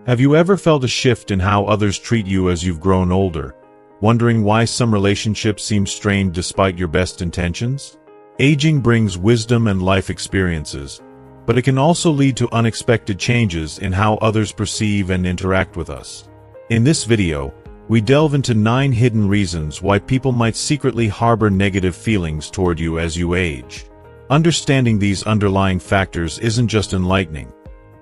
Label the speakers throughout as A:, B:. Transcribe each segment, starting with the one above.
A: Have you ever felt a shift in how others treat you as you've grown older, wondering why some relationships seem strained despite your best intentions? Aging brings wisdom and life experiences, but it can also lead to unexpected changes in how others perceive and interact with us. In this video, we delve into 9 hidden reasons why people might secretly harbor negative feelings toward you as you age. Understanding these underlying factors isn't just enlightening.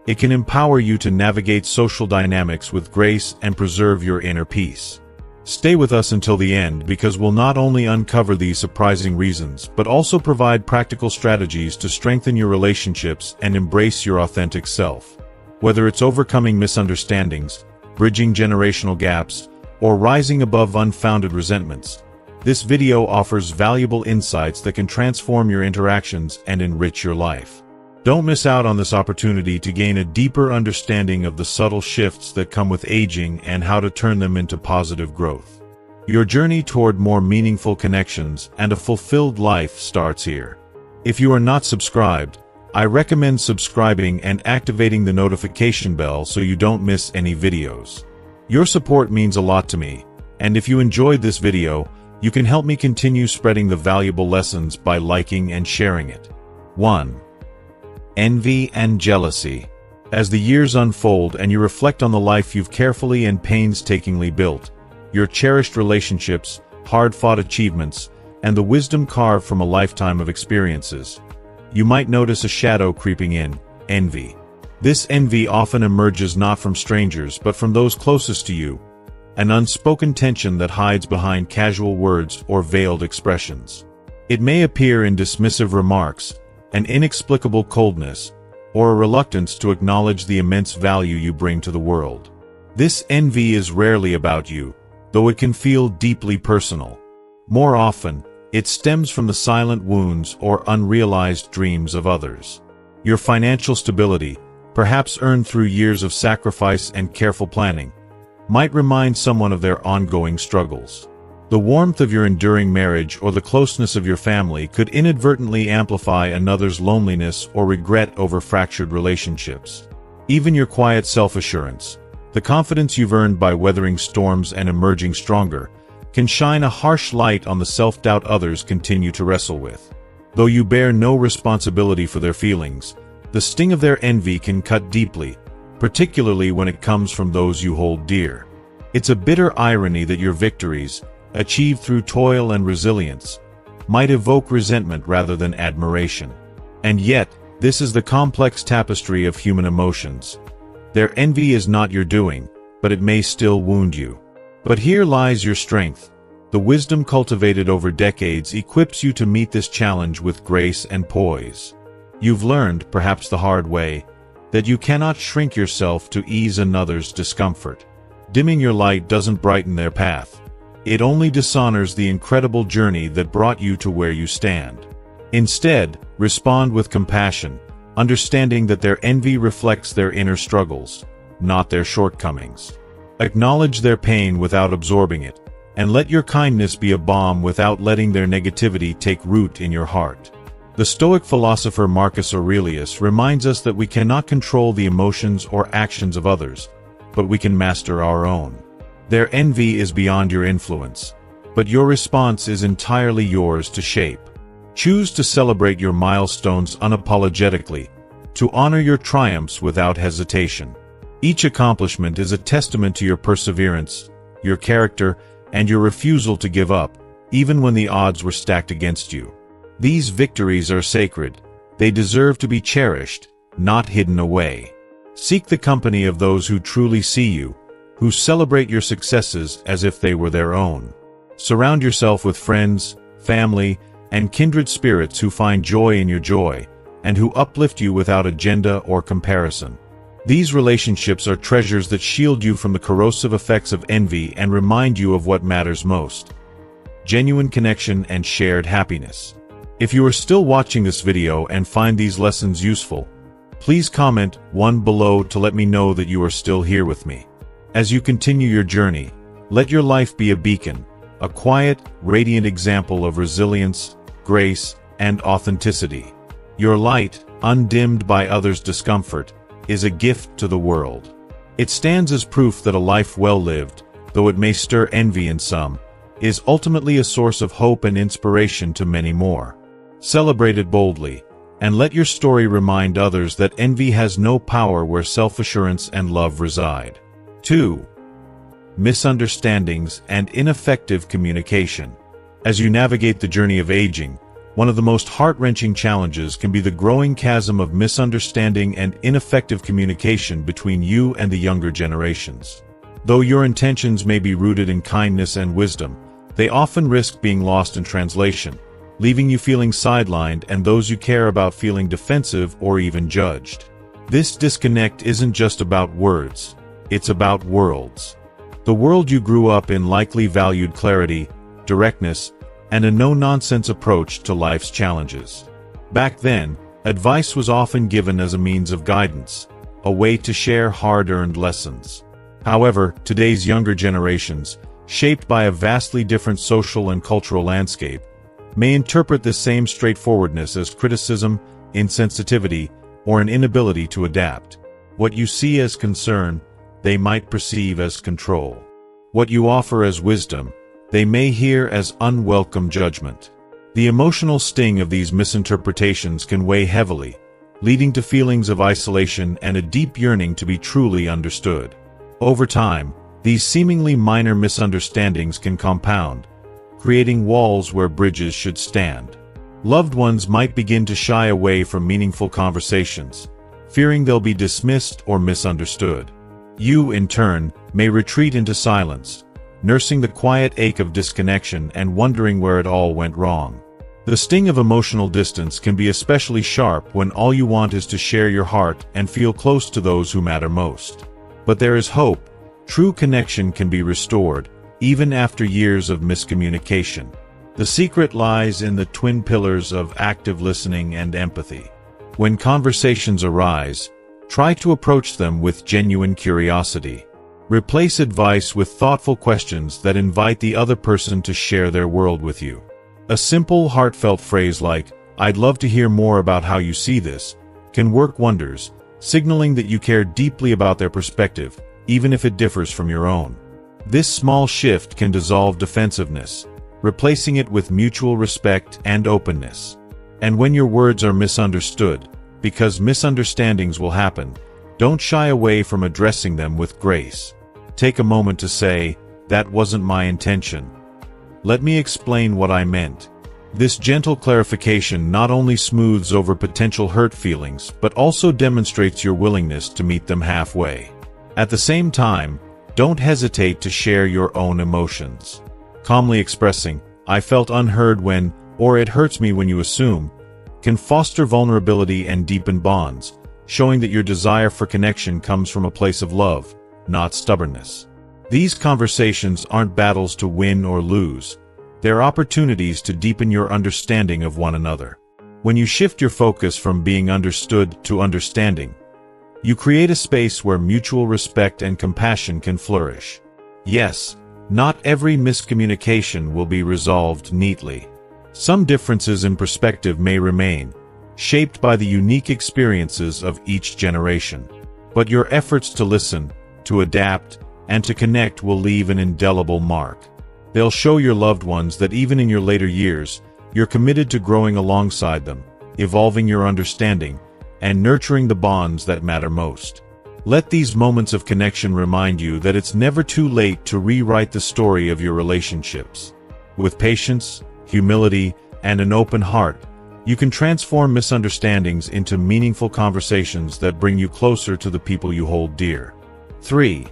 A: It can empower you to navigate social dynamics with grace and preserve your inner peace. Stay with us until the end because we'll not only uncover these surprising reasons, but also provide practical strategies to strengthen your relationships and embrace your authentic self. Whether it's overcoming misunderstandings, bridging generational gaps, or rising above unfounded resentments, this video offers valuable insights that can transform your interactions and enrich your life. Don't miss out on this opportunity to gain a deeper understanding of the subtle shifts that come with aging and how to turn them into positive growth. Your journey toward more meaningful connections and a fulfilled life starts here. If you are not subscribed, I recommend subscribing and activating the notification bell so you don't miss any videos. Your support means a lot to me, and if you enjoyed this video, you can help me continue spreading the valuable lessons by liking and sharing it. 1. Envy and jealousy. As the years unfold and you reflect on the life you've carefully and painstakingly built, your cherished relationships, hard-fought achievements, and the wisdom carved from a lifetime of experiences, you might notice a shadow creeping in: envy. This envy often emerges not from strangers but from those closest to you, an unspoken tension that hides behind casual words or veiled expressions. It may appear in dismissive remarks, an inexplicable coldness, or a reluctance to acknowledge the immense value you bring to the world. This envy is rarely about you, though it can feel deeply personal. More often, it stems from the silent wounds or unrealized dreams of others. Your financial stability, perhaps earned through years of sacrifice and careful planning, might remind someone of their ongoing struggles. The warmth of your enduring marriage or the closeness of your family could inadvertently amplify another's loneliness or regret over fractured relationships. Even your quiet self-assurance, the confidence you've earned by weathering storms and emerging stronger, can shine a harsh light on the self-doubt others continue to wrestle with. Though you bear no responsibility for their feelings, the sting of their envy can cut deeply, particularly when it comes from those you hold dear. It's a bitter irony that your victories, achieved through toil and resilience, might evoke resentment rather than admiration. And yet, this is the complex tapestry of human emotions. Their envy is not your doing, but it may still wound you. But here lies your strength. The wisdom cultivated over decades equips you to meet this challenge with grace and poise. You've learned, perhaps the hard way, that you cannot shrink yourself to ease another's discomfort. Dimming your light doesn't brighten their path. It only dishonors the incredible journey that brought you to where you stand. Instead, respond with compassion, understanding that their envy reflects their inner struggles, not their shortcomings. Acknowledge their pain without absorbing it, and let your kindness be a balm without letting their negativity take root in your heart. The Stoic philosopher Marcus Aurelius reminds us that we cannot control the emotions or actions of others, but we can master our own. Their envy is beyond your influence, but your response is entirely yours to shape. Choose to celebrate your milestones unapologetically, to honor your triumphs without hesitation. Each accomplishment is a testament to your perseverance, your character, and your refusal to give up, even when the odds were stacked against you. These victories are sacred. They deserve to be cherished, not hidden away. Seek the company of those who truly see you, who celebrate your successes as if they were their own. Surround yourself with friends, family, and kindred spirits who find joy in your joy, and who uplift you without agenda or comparison. These relationships are treasures that shield you from the corrosive effects of envy and remind you of what matters most: genuine connection and shared happiness. If you are still watching this video and find these lessons useful, please comment 1 below to let me know that you are still here with me. As you continue your journey, let your life be a beacon, a quiet, radiant example of resilience, grace, and authenticity. Your light, undimmed by others' discomfort, is a gift to the world. It stands as proof that a life well lived, though it may stir envy in some, is ultimately a source of hope and inspiration to many more. Celebrate it boldly, and let your story remind others that envy has no power where self-assurance and love reside. 2. Misunderstandings and ineffective communication. As you navigate the journey of aging, one of the most heart-wrenching challenges can be the growing chasm of misunderstanding and ineffective communication between you and the younger generations. Though your intentions may be rooted in kindness and wisdom, they often risk being lost in translation, leaving you feeling sidelined and those you care about feeling defensive or even judged. This disconnect isn't just about words, it's about worlds. The world you grew up in likely valued clarity, directness, and a no-nonsense approach to life's challenges. Back then, advice was often given as a means of guidance, a way to share hard-earned lessons. However, today's younger generations, shaped by a vastly different social and cultural landscape, may interpret this same straightforwardness as criticism, insensitivity, or an inability to adapt. What you see as concern, they might perceive as control. What you offer as wisdom, they may hear as unwelcome judgment. The emotional sting of these misinterpretations can weigh heavily, leading to feelings of isolation and a deep yearning to be truly understood. Over time, these seemingly minor misunderstandings can compound, creating walls where bridges should stand. Loved ones might begin to shy away from meaningful conversations, fearing they'll be dismissed or misunderstood. You, in turn, may retreat into silence, nursing the quiet ache of disconnection and wondering where it all went wrong. The sting of emotional distance can be especially sharp when all you want is to share your heart and feel close to those who matter most. But there is hope. True connection can be restored, even after years of miscommunication. The secret lies in the twin pillars of active listening and empathy. When conversations arise, try to approach them with genuine curiosity. Replace advice with thoughtful questions that invite the other person to share their world with you. A simple, heartfelt phrase like, "I'd love to hear more about how you see this," can work wonders, signaling that you care deeply about their perspective, even if it differs from your own. This small shift can dissolve defensiveness, replacing it with mutual respect and openness. And when your words are misunderstood, because misunderstandings will happen, don't shy away from addressing them with grace. Take a moment to say, "That wasn't my intention. Let me explain what I meant." This gentle clarification not only smooths over potential hurt feelings, but also demonstrates your willingness to meet them halfway. At the same time, don't hesitate to share your own emotions. Calmly expressing, "I felt unheard when," or "it hurts me when you assume," can foster vulnerability and deepen bonds, showing that your desire for connection comes from a place of love, not stubbornness. These conversations aren't battles to win or lose. They're opportunities to deepen your understanding of one another. When you shift your focus from being understood to understanding, you create a space where mutual respect and compassion can flourish. Yes, not every miscommunication will be resolved neatly. Some differences in perspective may remain, shaped by the unique experiences of each generation. But your efforts to listen, to adapt, and to connect will leave an indelible mark. They'll show your loved ones that even in your later years, you're committed to growing alongside them, evolving your understanding, and nurturing the bonds that matter most. Let these moments of connection remind you that it's never too late to rewrite the story of your relationships. With patience, humility, and an open heart, you can transform misunderstandings into meaningful conversations that bring you closer to the people you hold dear. 3.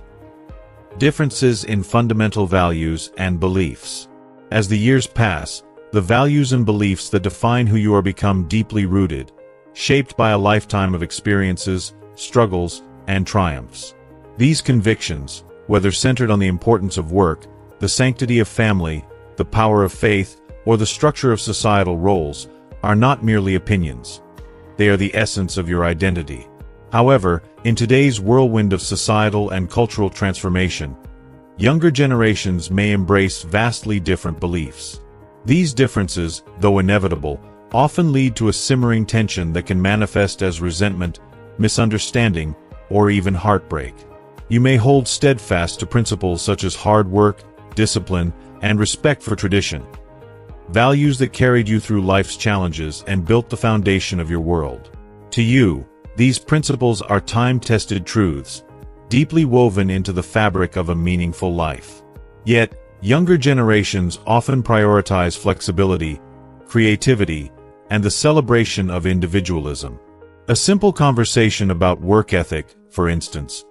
A: Differences in fundamental values and beliefs. As the years pass, the values and beliefs that define who you are become deeply rooted, shaped by a lifetime of experiences, struggles, and triumphs. These convictions, whether centered on the importance of work, the sanctity of family, the power of faith, or the structure of societal roles, are not merely opinions. They are the essence of your identity. However, in today's whirlwind of societal and cultural transformation, younger generations may embrace vastly different beliefs. These differences, though inevitable, often lead to a simmering tension that can manifest as resentment, misunderstanding, or even heartbreak. You may hold steadfast to principles such as hard work, discipline, and respect for tradition. Values that carried you through life's challenges and built the foundation of your world. To you, these principles are time-tested truths, deeply woven into the fabric of a meaningful life. Yet, younger generations often prioritize flexibility, creativity, and the celebration of individualism. A simple conversation about work ethic, for instance,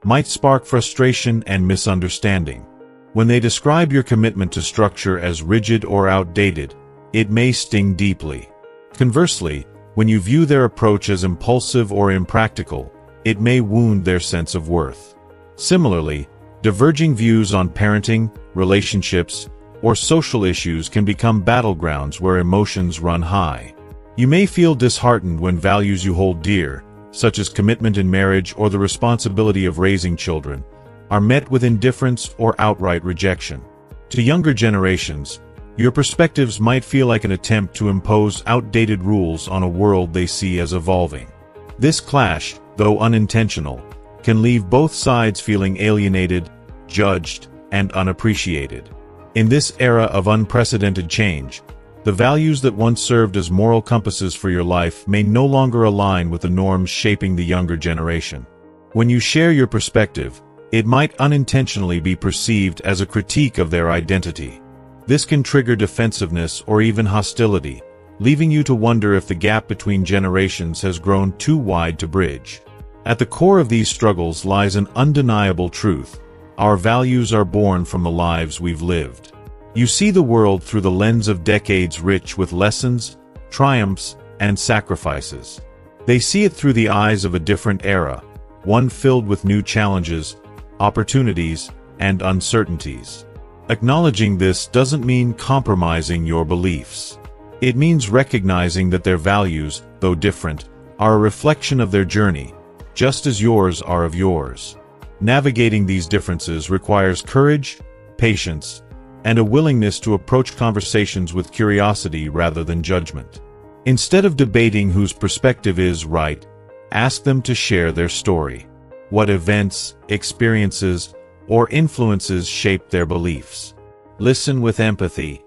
A: might spark frustration and misunderstanding. When they describe your commitment to structure as rigid or outdated, it may sting deeply. Conversely, when you view their approach as impulsive or impractical, it may wound their sense of worth. Similarly, diverging views on parenting, relationships, or social issues can become battlegrounds where emotions run high. You may feel disheartened when values you hold dear, such as commitment in marriage or the responsibility of raising children, are met with indifference or outright rejection. To younger generations, your perspectives might feel like an attempt to impose outdated rules on a world they see as evolving. This clash, though unintentional, can leave both sides feeling alienated, judged, and unappreciated. In this era of unprecedented change, the values that once served as moral compasses for your life may no longer align with the norms shaping the younger generation. When you share your perspective, it might unintentionally be perceived as a critique of their identity. This can trigger defensiveness or even hostility, leaving you to wonder if the gap between generations has grown too wide to bridge. At the core of these struggles lies an undeniable truth: our values are born from the lives we've lived. You see the world through the lens of decades rich with lessons, triumphs, and sacrifices. They see it through the eyes of a different era, one filled with new challenges, opportunities, and uncertainties. Acknowledging this doesn't mean compromising your beliefs. It means recognizing that their values, though different, are a reflection of their journey, just as yours are of yours. Navigating these differences requires courage, patience, and a willingness to approach conversations with curiosity rather than judgment. Instead of debating whose perspective is right, ask them to share their story. What events, experiences, or influences shaped their beliefs? Listen with empathy,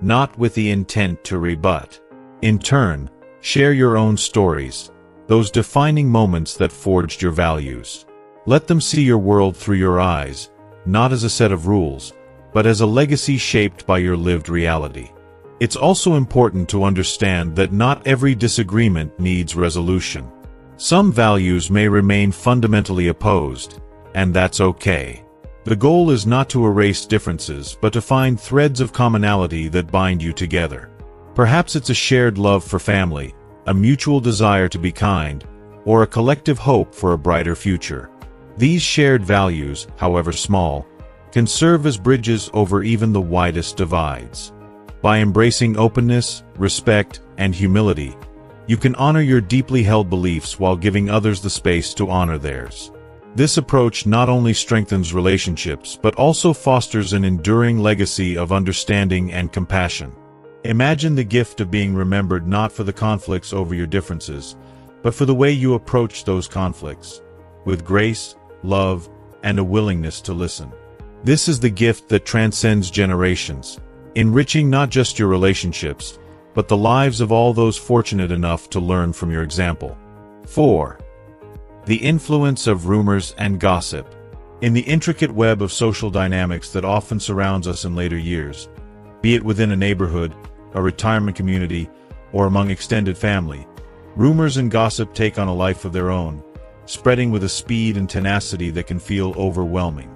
A: not with the intent to rebut. In turn, share your own stories, those defining moments that forged your values. Let them see your world through your eyes, not as a set of rules, but as a legacy shaped by your lived reality. It's also important to understand that not every disagreement needs resolution. Some values may remain fundamentally opposed, and that's okay. The goal is not to erase differences, but to find threads of commonality that bind you together. Perhaps it's a shared love for family, a mutual desire to be kind, or a collective hope for a brighter future. These shared values, however small, can serve as bridges over even the widest divides. By embracing openness, respect, and humility, you can honor your deeply held beliefs while giving others the space to honor theirs. This approach not only strengthens relationships but also fosters an enduring legacy of understanding and compassion. Imagine the gift of being remembered not for the conflicts over your differences, but for the way you approach those conflicts, with grace, love, and a willingness to listen. This is the gift that transcends generations, enriching not just your relationships, but the lives of all those fortunate enough to learn from your example. 4. The influence of rumors and gossip. In the intricate web of social dynamics that often surrounds us in later years, be it within a neighborhood, a retirement community, or among extended family, rumors and gossip take on a life of their own, spreading with a speed and tenacity that can feel overwhelming.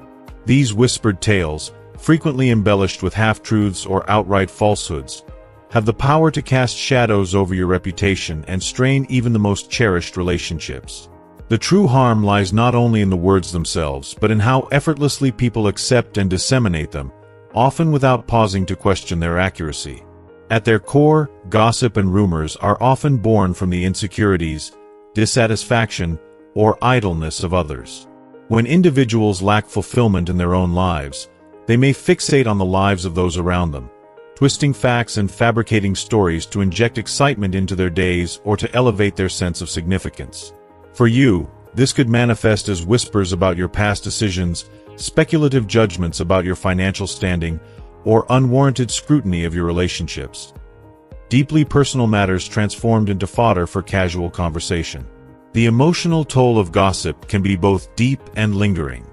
A: These whispered tales, frequently embellished with half-truths or outright falsehoods, have the power to cast shadows over your reputation and strain even the most cherished relationships. The true harm lies not only in the words themselves, but in how effortlessly people accept and disseminate them, often without pausing to question their accuracy. At their core, gossip and rumors are often born from the insecurities, dissatisfaction, or idleness of others. When individuals lack fulfillment in their own lives, they may fixate on the lives of those around them, twisting facts and fabricating stories to inject excitement into their days or to elevate their sense of significance. For you, This could manifest as whispers about your past decisions, speculative judgments about your financial standing, or unwarranted scrutiny of your relationships. Deeply personal matters transformed into fodder for casual conversation. The emotional toll of gossip can be both deep and lingering.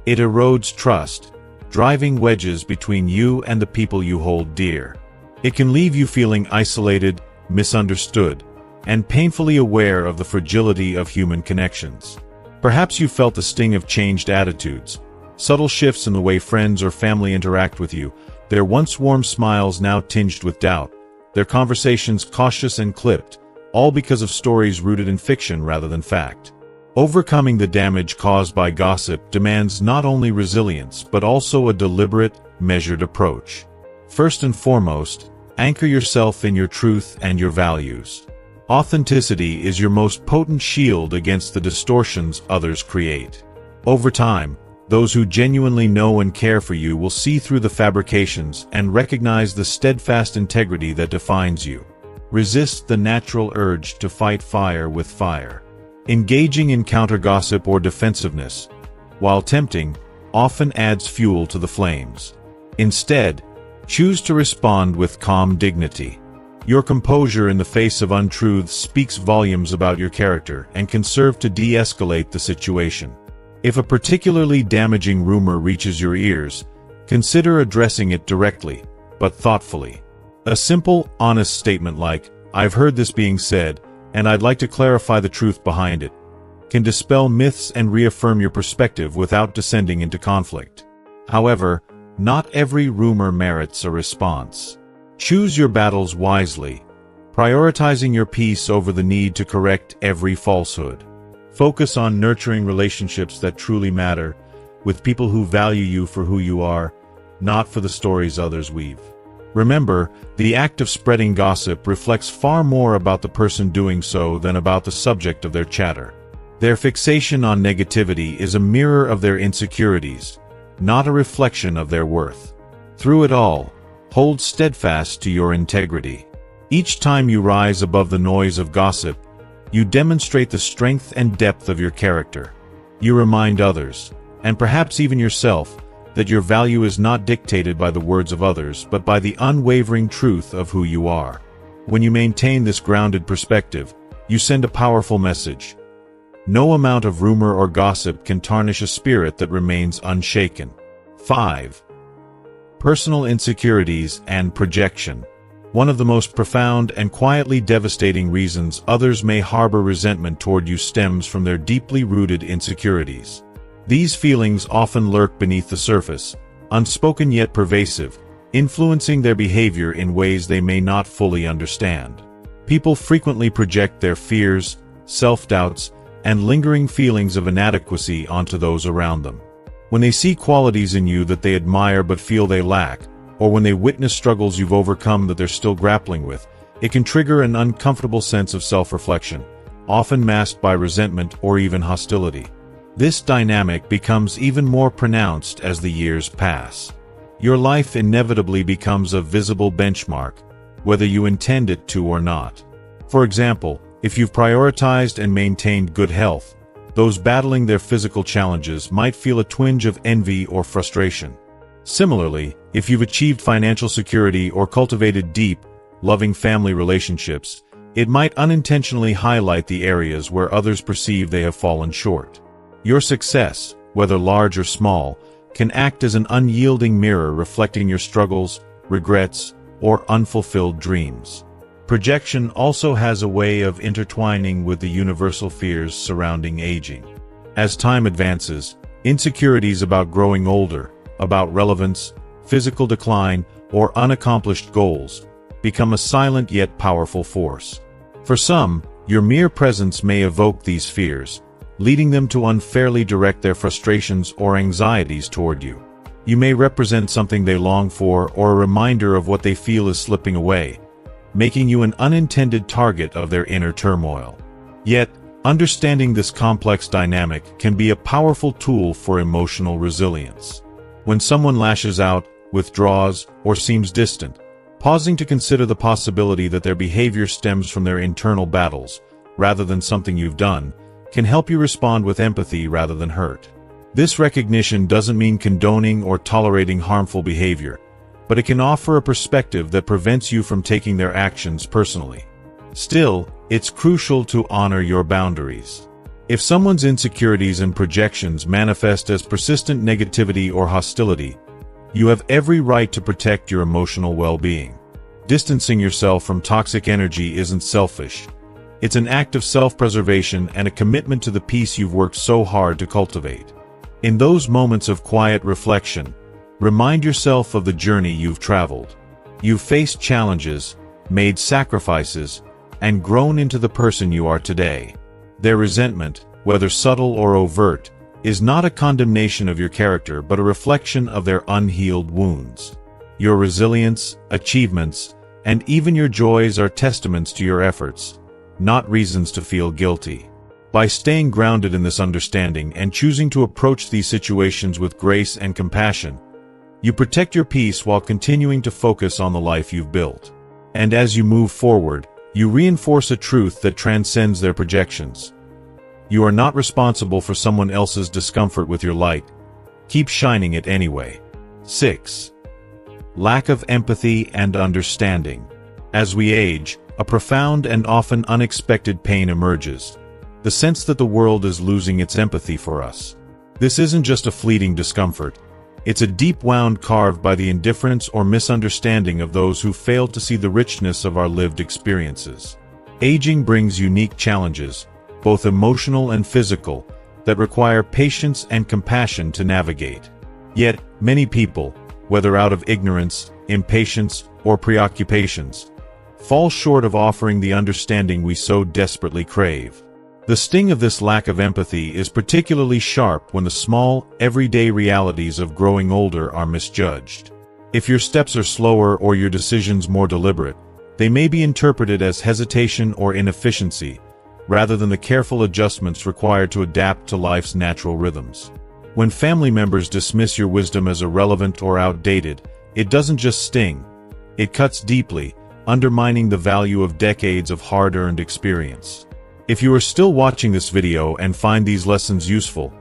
A: It erodes trust, driving wedges between you and the people you hold dear. It can leave you feeling isolated, misunderstood, and painfully aware of the fragility of human connections. Perhaps you felt the sting of changed attitudes, subtle shifts in the way friends or family interact with you, their once warm smiles now tinged with doubt, their conversations cautious and clipped, all because of stories rooted in fiction rather than fact. Overcoming the damage caused by gossip demands not only resilience but also a deliberate, measured approach. First and foremost, anchor yourself in your truth and your values. Authenticity is your most potent shield against the distortions others create. Over time, those who genuinely know and care for you will see through the fabrications and recognize the steadfast integrity that defines you. Resist the natural urge to fight fire with fire. Engaging in counter-gossip or defensiveness, while tempting, often adds fuel to the flames. Instead, choose to respond with calm dignity. Your composure in the face of untruths speaks volumes about your character and can serve to de-escalate the situation. If a particularly damaging rumor reaches your ears, consider addressing it directly, but thoughtfully. A simple, honest statement like, "I've heard this being said, and I'd like to clarify the truth behind it," can dispel myths and reaffirm your perspective without descending into conflict. However, not every rumor merits a response. Choose your battles wisely, prioritizing your peace over the need to correct every falsehood. Focus on nurturing relationships that truly matter, with people who value you for who you are, not for the stories others weave. Remember, the act of spreading gossip reflects far more about the person doing so than about the subject of their chatter. Their fixation on negativity is a mirror of their insecurities, not a reflection of their worth. Through it all, hold steadfast to your integrity. Each time you rise above the noise of gossip, you demonstrate the strength and depth of your character. You remind others, and perhaps even yourself, that your value is not dictated by the words of others but by the unwavering truth of who you are. When you maintain this grounded perspective, you send a powerful message. No amount of rumor or gossip can tarnish a spirit that remains unshaken. 5. Personal insecurities and projection. One of the most profound and quietly devastating reasons others may harbor resentment toward you stems from their deeply rooted insecurities. These feelings often lurk beneath the surface, unspoken yet pervasive, influencing their behavior in ways they may not fully understand. People frequently project their fears, self-doubts, and lingering feelings of inadequacy onto those around them. When they see qualities in you that they admire but feel they lack, or when they witness struggles you've overcome that they're still grappling with, it can trigger an uncomfortable sense of self-reflection, often masked by resentment or even hostility. This dynamic becomes even more pronounced as the years pass. Your life inevitably becomes a visible benchmark, whether you intend it to or not. For example, if you've prioritized and maintained good health, those battling their physical challenges might feel a twinge of envy or frustration. Similarly, if you've achieved financial security or cultivated deep, loving family relationships, it might unintentionally highlight the areas where others perceive they have fallen short. Your success, whether large or small, can act as an unyielding mirror reflecting your struggles, regrets, or unfulfilled dreams. Projection also has a way of intertwining with the universal fears surrounding aging. As time advances, insecurities about growing older, about relevance, physical decline, or unaccomplished goals become a silent yet powerful force. For some, your mere presence may evoke these fears, leading them to unfairly direct their frustrations or anxieties toward you. You may represent something they long for or a reminder of what they feel is slipping away, making you an unintended target of their inner turmoil. Yet, understanding this complex dynamic can be a powerful tool for emotional resilience. When someone lashes out, withdraws, or seems distant, pausing to consider the possibility that their behavior stems from their internal battles, rather than something you've done, can help you respond with empathy rather than hurt. This recognition doesn't mean condoning or tolerating harmful behavior, but it can offer a perspective that prevents you from taking their actions personally. Still, it's crucial to honor your boundaries. If someone's insecurities and projections manifest as persistent negativity or hostility, you have every right to protect your emotional well-being. Distancing yourself from toxic energy isn't selfish. It's an act of self-preservation and a commitment to the peace you've worked so hard to cultivate. In those moments of quiet reflection, remind yourself of the journey you've traveled. You've faced challenges, made sacrifices, and grown into the person you are today. Their resentment, whether subtle or overt, is not a condemnation of your character but a reflection of their unhealed wounds. Your resilience, achievements, and even your joys are testaments to your efforts, not reasons to feel guilty. By staying grounded in this understanding and choosing to approach these situations with grace and compassion, you protect your peace while continuing to focus on the life you've built. And as you move forward, you reinforce a truth that transcends their projections. You are not responsible for someone else's discomfort with your light. Keep shining it anyway. 6. Lack of empathy and understanding. As we age, a profound and often unexpected pain emerges. The sense that the world is losing its empathy for us. This isn't just a fleeting discomfort. It's a deep wound carved by the indifference or misunderstanding of those who fail to see the richness of our lived experiences. Aging brings unique challenges, both emotional and physical, that require patience and compassion to navigate. Yet, many people, whether out of ignorance, impatience, or preoccupations, fall short of offering the understanding we so desperately crave. The sting of this lack of empathy is particularly sharp when the small, everyday realities of growing older are misjudged. If your steps are slower or your decisions more deliberate, they may be interpreted as hesitation or inefficiency, rather than the careful adjustments required to adapt to life's natural rhythms. When family members dismiss your wisdom as irrelevant or outdated, it doesn't just sting. It cuts deeply, undermining the value of decades of hard-earned experience. If you are still watching this video and find these lessons useful,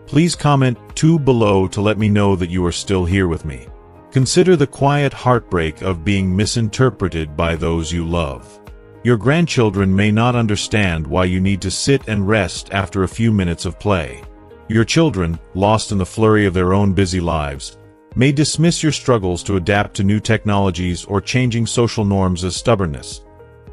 A: please comment 2 below to let me know that you are still here with me. Consider the quiet heartbreak of being misinterpreted by those you love. Your grandchildren may not understand why you need to sit and rest after a few minutes of play. Your children, lost in the flurry of their own busy lives, may dismiss your struggles to adapt to new technologies or changing social norms as stubbornness,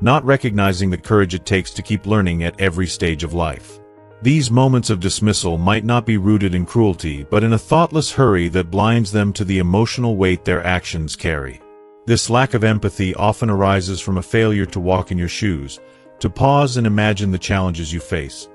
A: not recognizing the courage it takes to keep learning at every stage of life. These moments of dismissal might not be rooted in cruelty but in a thoughtless hurry that blinds them to the emotional weight their actions carry. This lack of empathy often arises from a failure to walk in your shoes, to pause and imagine the challenges you face.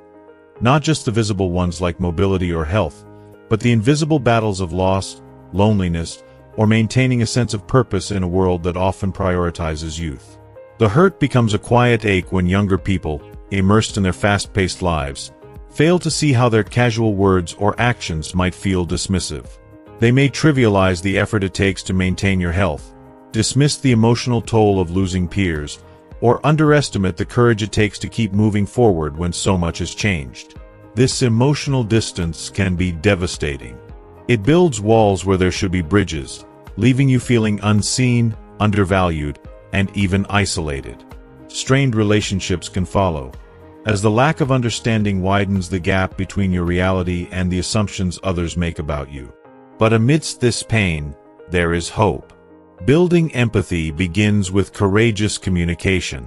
A: Not just the visible ones like mobility or health, but the invisible battles of loss, loneliness, or maintaining a sense of purpose in a world that often prioritizes youth. The hurt becomes a quiet ache when younger people, immersed in their fast-paced lives, fail to see how their casual words or actions might feel dismissive. They may trivialize the effort it takes to maintain your health, dismiss the emotional toll of losing peers, or underestimate the courage it takes to keep moving forward when so much has changed. This emotional distance can be devastating. It builds walls where there should be bridges, leaving you feeling unseen, undervalued, and even isolated. Strained relationships can follow, as the lack of understanding widens the gap between your reality and the assumptions others make about you. But amidst this pain, there is hope. Building empathy begins with courageous communication.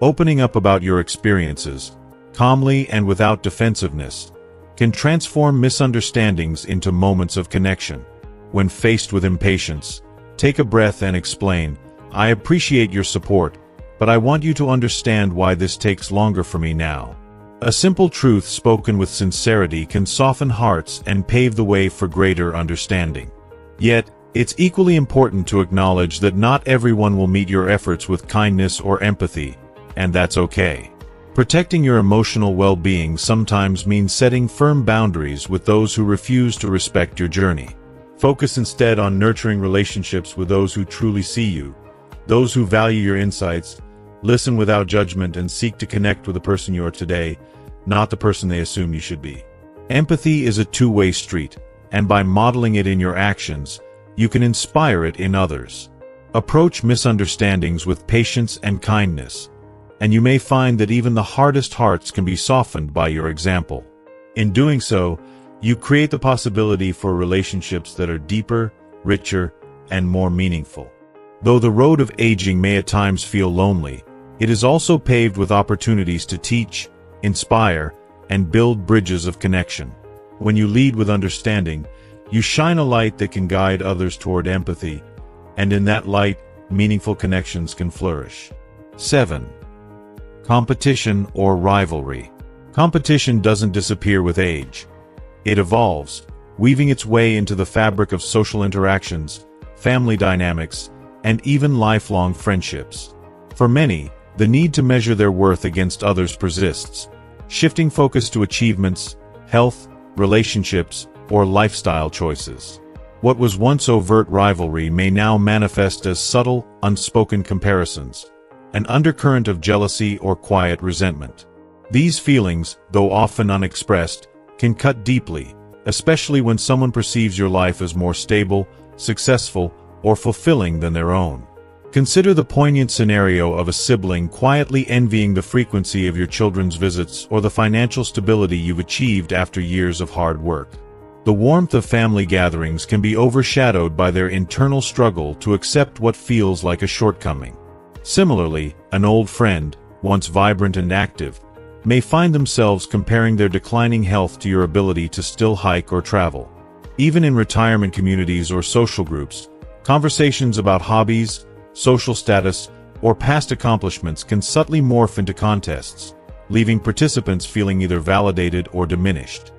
A: Opening up about your experiences, calmly and without defensiveness, can transform misunderstandings into moments of connection. When faced with impatience, take a breath and explain, "I appreciate your support, but I want you to understand why this takes longer for me now." A simple truth spoken with sincerity can soften hearts and pave the way for greater understanding. Yet, it's equally important to acknowledge that not everyone will meet your efforts with kindness or empathy, and that's okay. Protecting your emotional well-being sometimes means setting firm boundaries with those who refuse to respect your journey. Focus instead on nurturing relationships with those who truly see you, those who value your insights, listen without judgment, and seek to connect with the person you are today, not the person they assume you should be. Empathy is a two-way street, and by modeling it in your actions, you can inspire it in others. Approach misunderstandings with patience and kindness, and you may find that even the hardest hearts can be softened by your example. In doing so, you create the possibility for relationships that are deeper, richer, and more meaningful. Though the road of aging may at times feel lonely, it is also paved with opportunities to teach, inspire, and build bridges of connection. When you lead with understanding, you shine a light that can guide others toward empathy, and in that light, meaningful connections can flourish. 7. Competition or rivalry. Competition doesn't disappear with age. It evolves, weaving its way into the fabric of social interactions, family dynamics, and even lifelong friendships. For many, the need to measure their worth against others persists, shifting focus to achievements, health, relationships, or lifestyle choices. What was once overt rivalry may now manifest as subtle, unspoken comparisons, an undercurrent of jealousy or quiet resentment. These feelings, though often unexpressed, can cut deeply, especially when someone perceives your life as more stable, successful, or fulfilling than their own. Consider the poignant scenario of a sibling quietly envying the frequency of your children's visits or the financial stability you've achieved after years of hard work. The warmth of family gatherings can be overshadowed by their internal struggle to accept what feels like a shortcoming. Similarly, an old friend, once vibrant and active, may find themselves comparing their declining health to your ability to still hike or travel. Even in retirement communities or social groups, conversations about hobbies, social status, or past accomplishments can subtly morph into contests, leaving participants feeling either validated or diminished.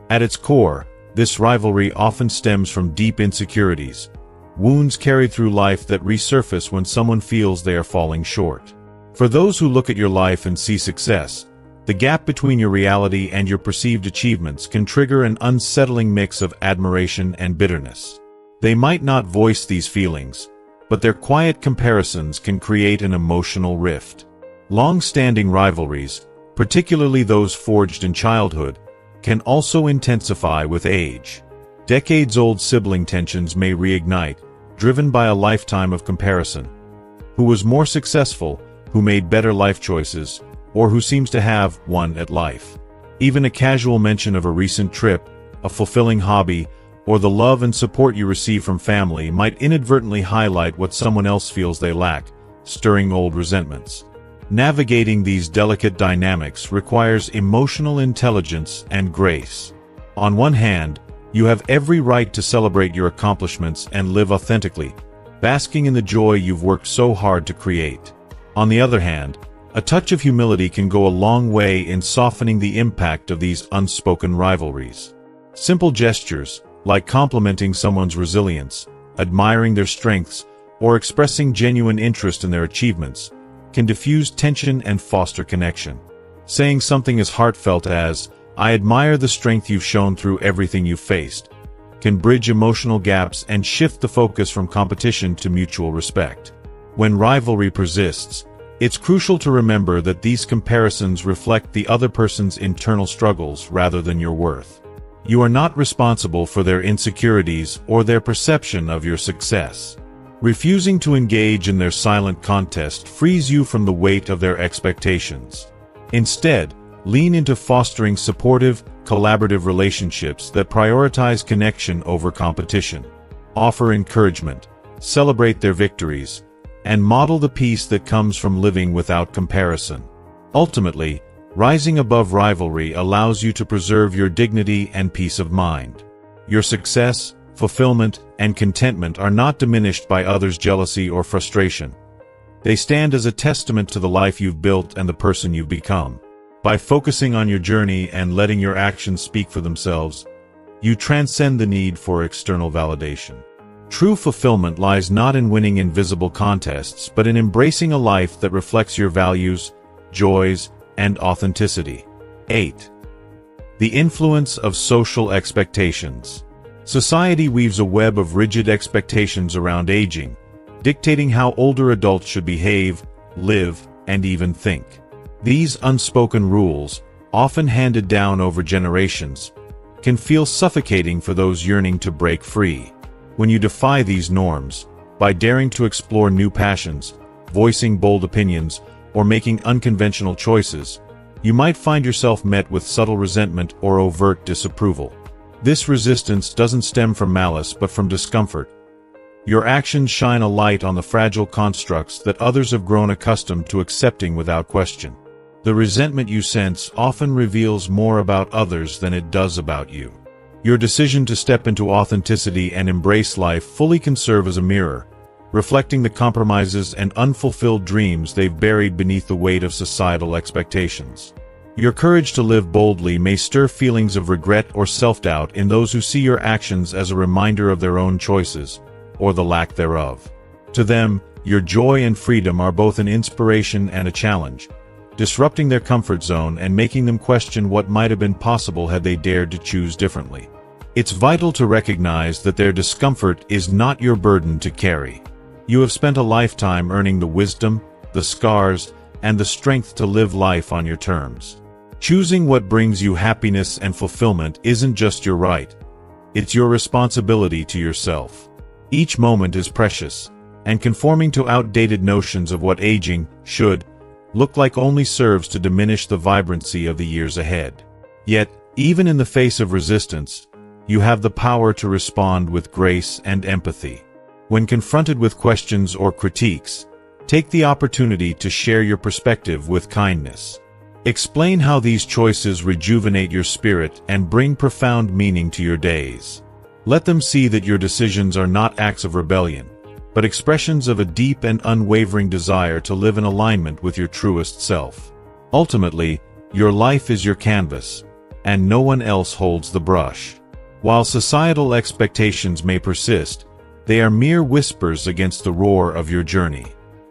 A: At its core, this rivalry often stems from deep insecurities, wounds carried through life that resurface when someone feels they are falling short. For those who look at your life and see success, the gap between your reality and your perceived achievements can trigger an unsettling mix of admiration and bitterness. They might not voice these feelings, but their quiet comparisons can create an emotional rift. Long-standing rivalries, particularly those forged in childhood, can also intensify with age. Decades-old sibling tensions may reignite, driven by a lifetime of comparison. Who was more successful, who made better life choices, or who seems to have won at life. Even a casual mention of a recent trip, a fulfilling hobby, or the love and support you receive from family might inadvertently highlight what someone else feels they lack, stirring old resentments. Navigating these delicate dynamics requires emotional intelligence and grace. On one hand, you have every right to celebrate your accomplishments and live authentically, basking in the joy you've worked so hard to create. On the other hand, a touch of humility can go a long way in softening the impact of these unspoken rivalries. Simple gestures, like complimenting someone's resilience, admiring their strengths, or expressing genuine interest in their achievements, can diffuse tension and foster connection. Saying something as heartfelt as, "I admire the strength you've shown through everything you've faced," can bridge emotional gaps and shift the focus from competition to mutual respect. When rivalry persists, it's crucial to remember that these comparisons reflect the other person's internal struggles rather than your worth. You are not responsible for their insecurities or their perception of your success. Refusing to engage in their silent contest frees you from the weight of their expectations. Instead, lean into fostering supportive, collaborative relationships that prioritize connection over competition. Offer encouragement, celebrate their victories, and model the peace that comes from living without comparison. Ultimately, rising above rivalry allows you to preserve your dignity and peace of mind. Your success, fulfillment, and contentment are not diminished by others' jealousy or frustration. They stand as a testament to the life you've built and the person you've become. By focusing on your journey and letting your actions speak for themselves, you transcend the need for external validation. True fulfillment lies not in winning invisible contests, but in embracing a life that reflects your values, joys, and authenticity. 8. The influence of social expectations. Society weaves a web of rigid expectations around aging, dictating how older adults should behave, live, and even think. These unspoken rules, often handed down over generations, can feel suffocating for those yearning to break free. When you defy these norms, by daring to explore new passions, voicing bold opinions, or making unconventional choices, you might find yourself met with subtle resentment or overt disapproval. This resistance doesn't stem from malice but from discomfort. Your actions shine a light on the fragile constructs that others have grown accustomed to accepting without question. The resentment you sense often reveals more about others than it does about you. Your decision to step into authenticity and embrace life fully can serve as a mirror, reflecting the compromises and unfulfilled dreams they've buried beneath the weight of societal expectations. Your courage to live boldly may stir feelings of regret or self-doubt in those who see your actions as a reminder of their own choices, or the lack thereof. To them, your joy and freedom are both an inspiration and a challenge, disrupting their comfort zone and making them question what might have been possible had they dared to choose differently. It's vital to recognize that their discomfort is not your burden to carry. You have spent a lifetime earning the wisdom, the scars, and the strength to live life on your terms. Choosing what brings you happiness and fulfillment isn't just your right. It's your responsibility to yourself. Each moment is precious, and conforming to outdated notions of what aging should look like only serves to diminish the vibrancy of the years ahead. Yet, even in the face of resistance, you have the power to respond with grace and empathy. When confronted with questions or critiques, take the opportunity to share your perspective with kindness. Explain how these choices rejuvenate your spirit and bring profound meaning to your days. Let them see that your decisions are not acts of rebellion, but expressions of a deep and unwavering desire to live in alignment with your truest self. Ultimately, your life is your canvas, and no one else holds the brush. While societal expectations may persist, they are mere whispers against the roar of your journey.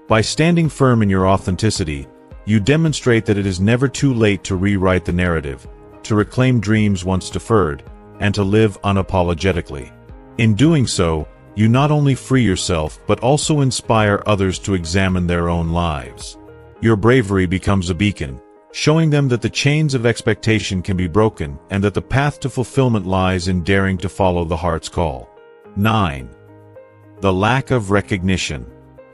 A: By standing firm in your authenticity, you demonstrate that it is never too late to rewrite the narrative, to reclaim dreams once deferred, and to live unapologetically. In doing so, you not only free yourself but also inspire others to examine their own lives. Your bravery becomes a beacon, showing them that the chains of expectation can be broken and that the path to fulfillment lies in daring to follow the heart's call. 9. The lack of recognition.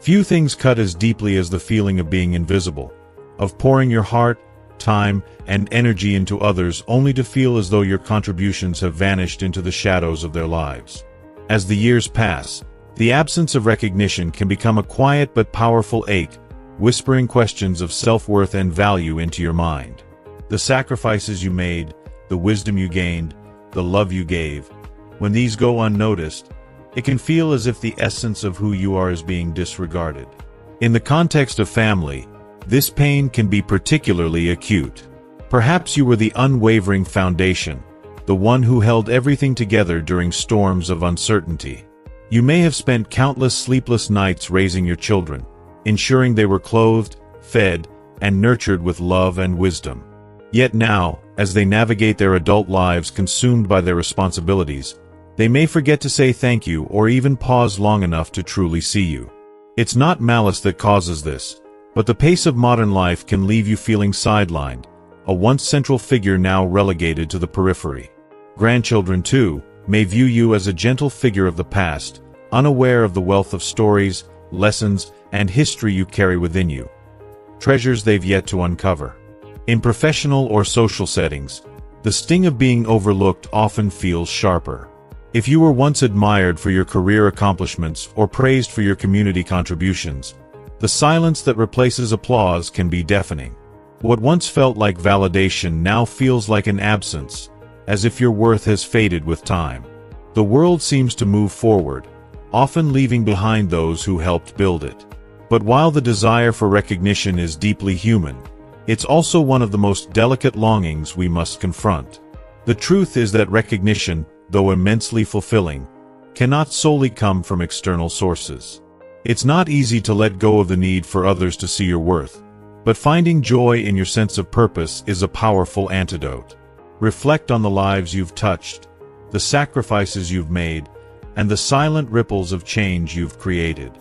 A: Few things cut as deeply as the feeling of being invisible, of pouring your heart, time, and energy into others only to feel as though your contributions have vanished into the shadows of their lives. As the years pass, the absence of recognition can become a quiet but powerful ache, whispering questions of self-worth and value into your mind. The sacrifices you made, the wisdom you gained, the love you gave, when these go unnoticed, it can feel as if the essence of who you are is being disregarded. In the context of family, this pain can be particularly acute. Perhaps you were the unwavering foundation, the one who held everything together during storms of uncertainty. You may have spent countless sleepless nights raising your children, ensuring they were clothed, fed, and nurtured with love and wisdom. Yet now, as they navigate their adult lives consumed by their responsibilities, they may forget to say thank you or even pause long enough to truly see you. It's not malice that causes this, but the pace of modern life can leave you feeling sidelined, a once central figure now relegated to the periphery. Grandchildren, too, may view you as a gentle figure of the past, unaware of the wealth of stories, lessons, and history you carry within you, treasures they've yet to uncover. In professional or social settings, the sting of being overlooked often feels sharper. If you were once admired for your career accomplishments or praised for your community contributions, the silence that replaces applause can be deafening. What once felt like validation now feels like an absence, as if your worth has faded with time. The world seems to move forward, often leaving behind those who helped build it. But while the desire for recognition is deeply human, it's also one of the most delicate longings we must confront. The truth is that recognition, though immensely fulfilling, cannot solely come from external sources. It's not easy to let go of the need for others to see your worth, but finding joy in your sense of purpose is a powerful antidote. Reflect on the lives you've touched, the sacrifices you've made, and the silent ripples of change you've created.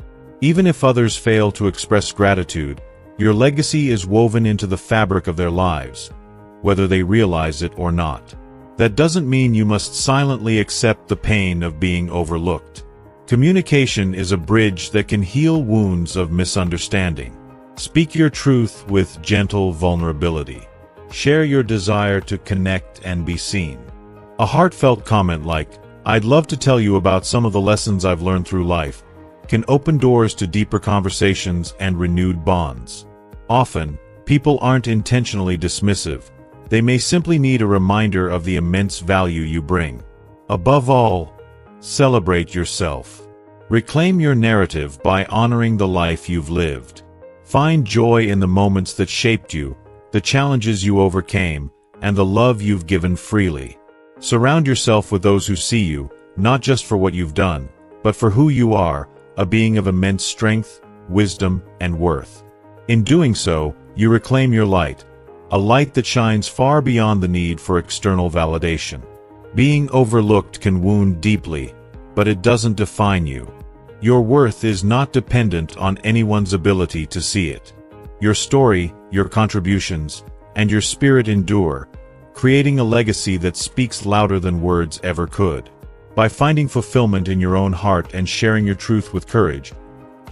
A: Even if others fail to express gratitude, your legacy is woven into the fabric of their lives, whether they realize it or not. That doesn't mean you must silently accept the pain of being overlooked. Communication is a bridge that can heal wounds of misunderstanding. Speak your truth with gentle vulnerability. Share your desire to connect and be seen. A heartfelt comment like, "I'd love to tell you about some of the lessons I've learned through life," can open doors to deeper conversations and renewed bonds. Often, people aren't intentionally dismissive. They may simply need a reminder of the immense value you bring. Above all, celebrate yourself. Reclaim your narrative by honoring the life you've lived. Find joy in the moments that shaped you, the challenges you overcame, and the love you've given freely. Surround yourself with those who see you, not just for what you've done, but for who you are, a being of immense strength, wisdom, and worth. In doing so, you reclaim your light, a light that shines far beyond the need for external validation. Being overlooked can wound deeply, but it doesn't define you. Your worth is not dependent on anyone's ability to see it. Your story, your contributions, and your spirit endure, creating a legacy that speaks louder than words ever could. By finding fulfillment in your own heart and sharing your truth with courage,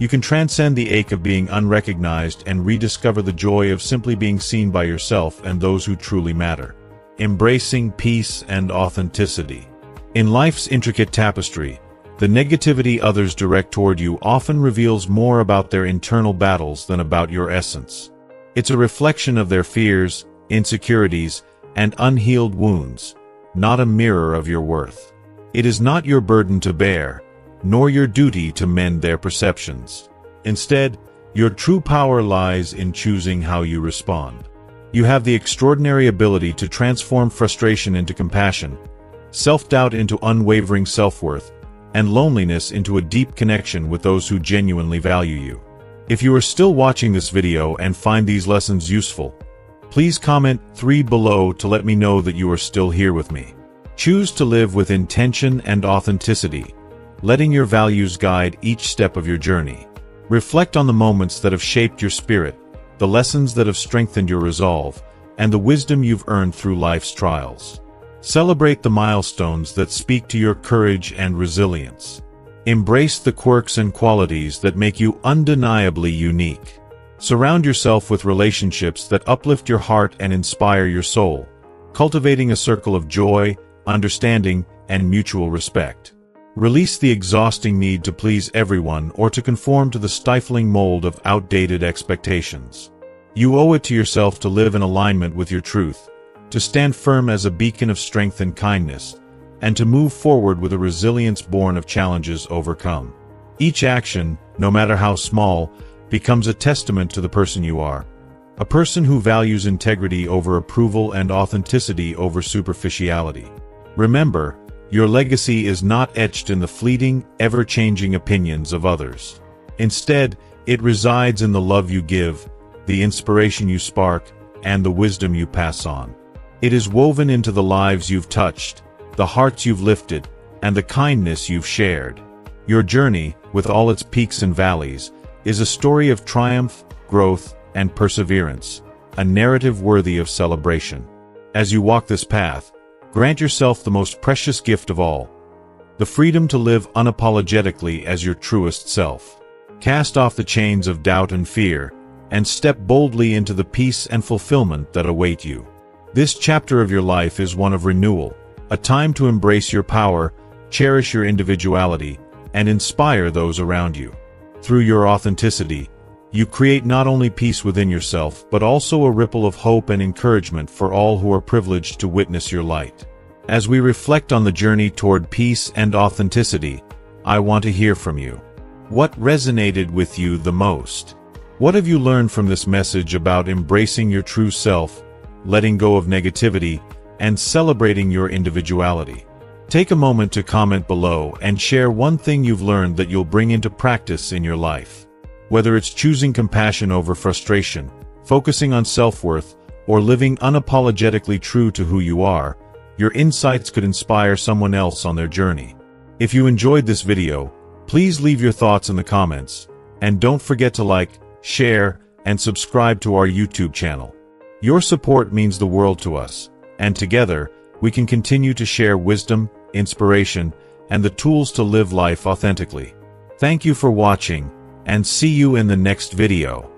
A: you can transcend the ache of being unrecognized and rediscover the joy of simply being seen by yourself and those who truly matter. Embracing peace and authenticity. In life's intricate tapestry, the negativity others direct toward you often reveals more about their internal battles than about your essence. It's a reflection of their fears, insecurities, and unhealed wounds, not a mirror of your worth. It is not your burden to bear, nor your duty to mend their perceptions. Instead, your true power lies in choosing how you respond. You have the extraordinary ability to transform frustration into compassion, self-doubt into unwavering self-worth, and loneliness into a deep connection with those who genuinely value you. If you are still watching this video and find these lessons useful, please comment 3 below to let me know that you are still here with me. Choose to live with intention and authenticity, letting your values guide each step of your journey. Reflect on the moments that have shaped your spirit, the lessons that have strengthened your resolve, and the wisdom you've earned through life's trials. Celebrate the milestones that speak to your courage and resilience. Embrace the quirks and qualities that make you undeniably unique. Surround yourself with relationships that uplift your heart and inspire your soul, cultivating a circle of joy, understanding, and mutual respect. Release the exhausting need to please everyone or to conform to the stifling mold of outdated expectations. You owe it to yourself to live in alignment with your truth, to stand firm as a beacon of strength and kindness, and to move forward with a resilience born of challenges overcome. Each action, no matter how small, becomes a testament to the person you are, a person who values integrity over approval and authenticity over superficiality. Remember, your legacy is not etched in the fleeting, ever-changing opinions of others. Instead, it resides in the love you give, the inspiration you spark, and the wisdom you pass on. It is woven into the lives you've touched, the hearts you've lifted, and the kindness you've shared. Your journey, with all its peaks and valleys, is a story of triumph, growth, and perseverance, a narrative worthy of celebration. As you walk this path, grant yourself the most precious gift of all, the freedom to live unapologetically as your truest self. Cast off the chains of doubt and fear, and step boldly into the peace and fulfillment that await you. This chapter of your life is one of renewal, a time to embrace your power, cherish your individuality, and inspire those around you. Through your authenticity, you create not only peace within yourself but also a ripple of hope and encouragement for all who are privileged to witness your light. As we reflect on the journey toward peace and authenticity, I want to hear from you. What resonated with you the most? What have you learned from this message about embracing your true self, letting go of negativity, and celebrating your individuality? Take a moment to comment below and share one thing you've learned that you'll bring into practice in your life. Whether it's choosing compassion over frustration, focusing on self-worth, or living unapologetically true to who you are, your insights could inspire someone else on their journey. If you enjoyed this video, please leave your thoughts in the comments, and don't forget to like, share, and subscribe to our YouTube channel. Your support means the world to us, and together, we can continue to share wisdom, inspiration, and the tools to live life authentically. Thank you for watching, and see you in the next video.